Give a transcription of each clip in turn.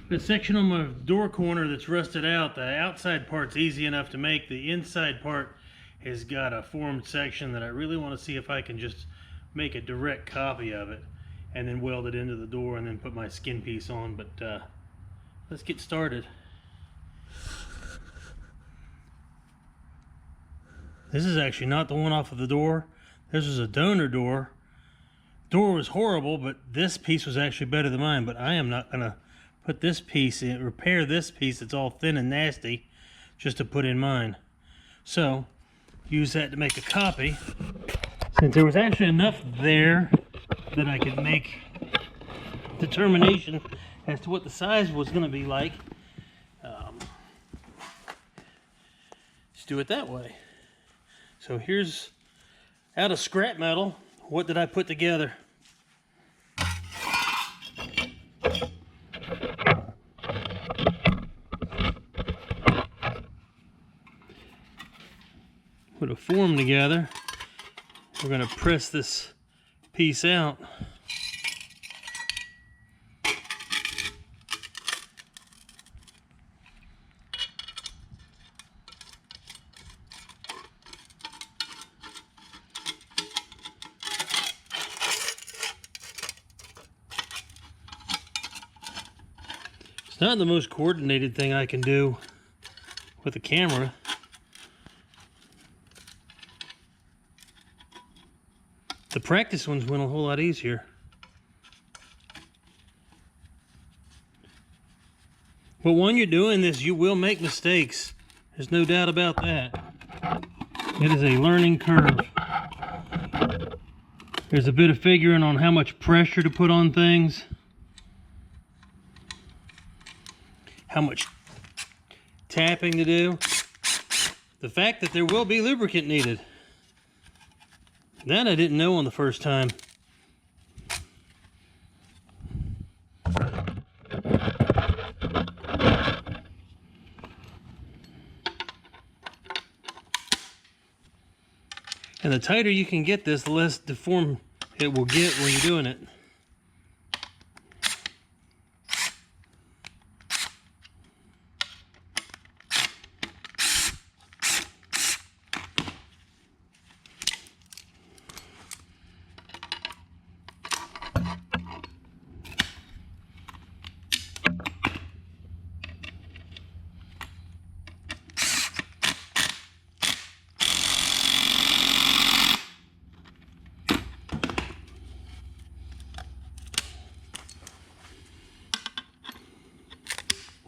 The section on my door corner that's rusted out, the outside part's easy enough to make. The inside part has got a formed section that I really want to see if I can just make a direct copy of it and then weld it into the door and then put my skin piece on. But let's get started. This is actually not the one off of the door. This was a donor door. Door was horrible, but this piece was actually better than mine. But I am not gonna put this piece in, repair this piece that's all thin and nasty, just to put in mine. So use that to make a copy. Since there was actually enough there that I could make determination as to what the size was going to be like, just do it that way. So here's, out of scrap metal, what did I put together? Put a form together. We're going to press this piece out. It's not the most coordinated thing I can do with a camera. The practice ones went a whole lot easier. But when you're doing this, you will make mistakes. There's no doubt about that. It is a learning curve. There's a bit of figuring on how much pressure to put on things, how much tapping to do. The fact that there will be lubricant needed. That I didn't know on the first time. And the tighter you can get this, the less deformed it will get when you're doing it.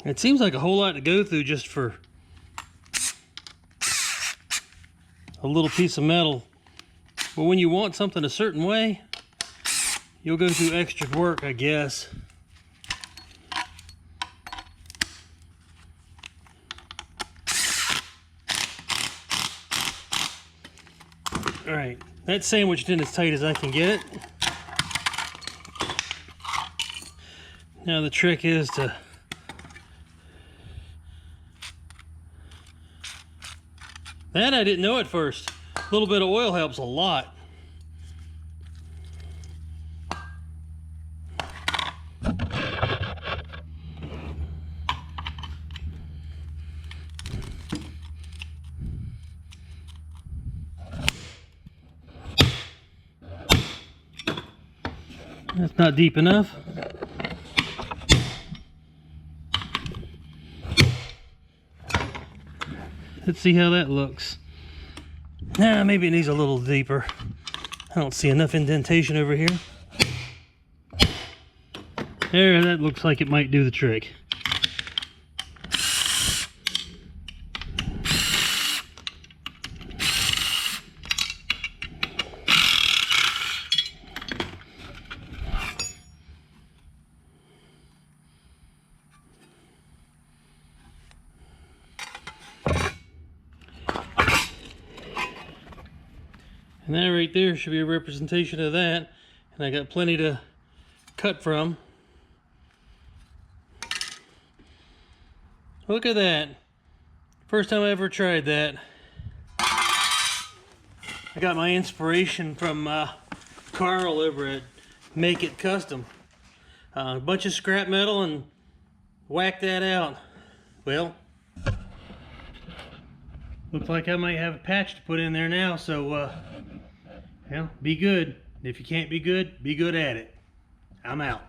It seems like a whole lot to go through just for a little piece of metal. But when you want something a certain way, you'll go through extra work, I guess. All right, that's sandwiched in as tight as I can get it. Now the trick is to that I didn't know at first. A little bit of oil helps a lot. That's not deep enough. Let's see how that looks. Nah, maybe it needs a little deeper. I don't see enough indentation over here. There, that looks like it might do the trick. And that right there should be a representation of that. And I got plenty to cut from. Look at that. First time I ever tried that. I got my inspiration from Carl over at Make It Custom. A bunch of scrap metal and whack that out. Well, looks like I might have a patch to put in there now, so well, be good. If you can't be good at it. I'm out.